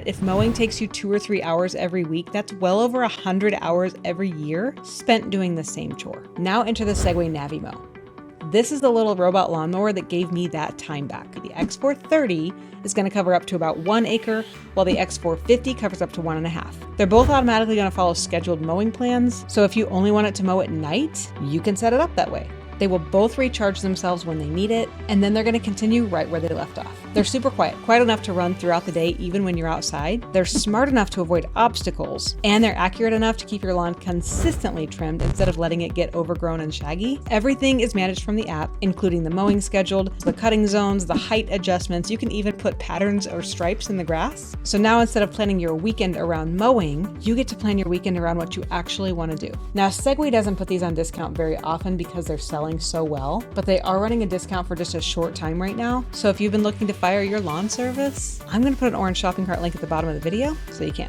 If mowing takes you 2 or 3 hours every week, that's well over 100 hours every year spent doing the same chore. Now enter the Segway Navimow. This is the little robot lawnmower that gave me that time back. The X430 is going to cover up to about 1 acre, while the X450 covers up to 1.5. They're both automatically going to follow scheduled mowing plans, so if you only want it to mow at night, you can set it up that way. They will both recharge themselves when they need it, and then they're going to continue right where they left off. They're super quiet enough to run throughout the day even when you're outside. They're smart enough to avoid obstacles, and they're accurate enough to keep your lawn consistently trimmed instead of letting it get overgrown and shaggy. Everything is managed from the app, including the mowing scheduled, the cutting zones, the height adjustments. You can even put patterns or stripes in the grass. So now instead of planning your weekend around mowing, you get to plan your weekend around what you actually want to do. Now, Segway doesn't put these on discount very often because they're selling so well, but they are running a discount for just a short time right now. So if you've been looking to fire your lawn service, I'm going to put an orange shopping cart link at the bottom of the video so you can.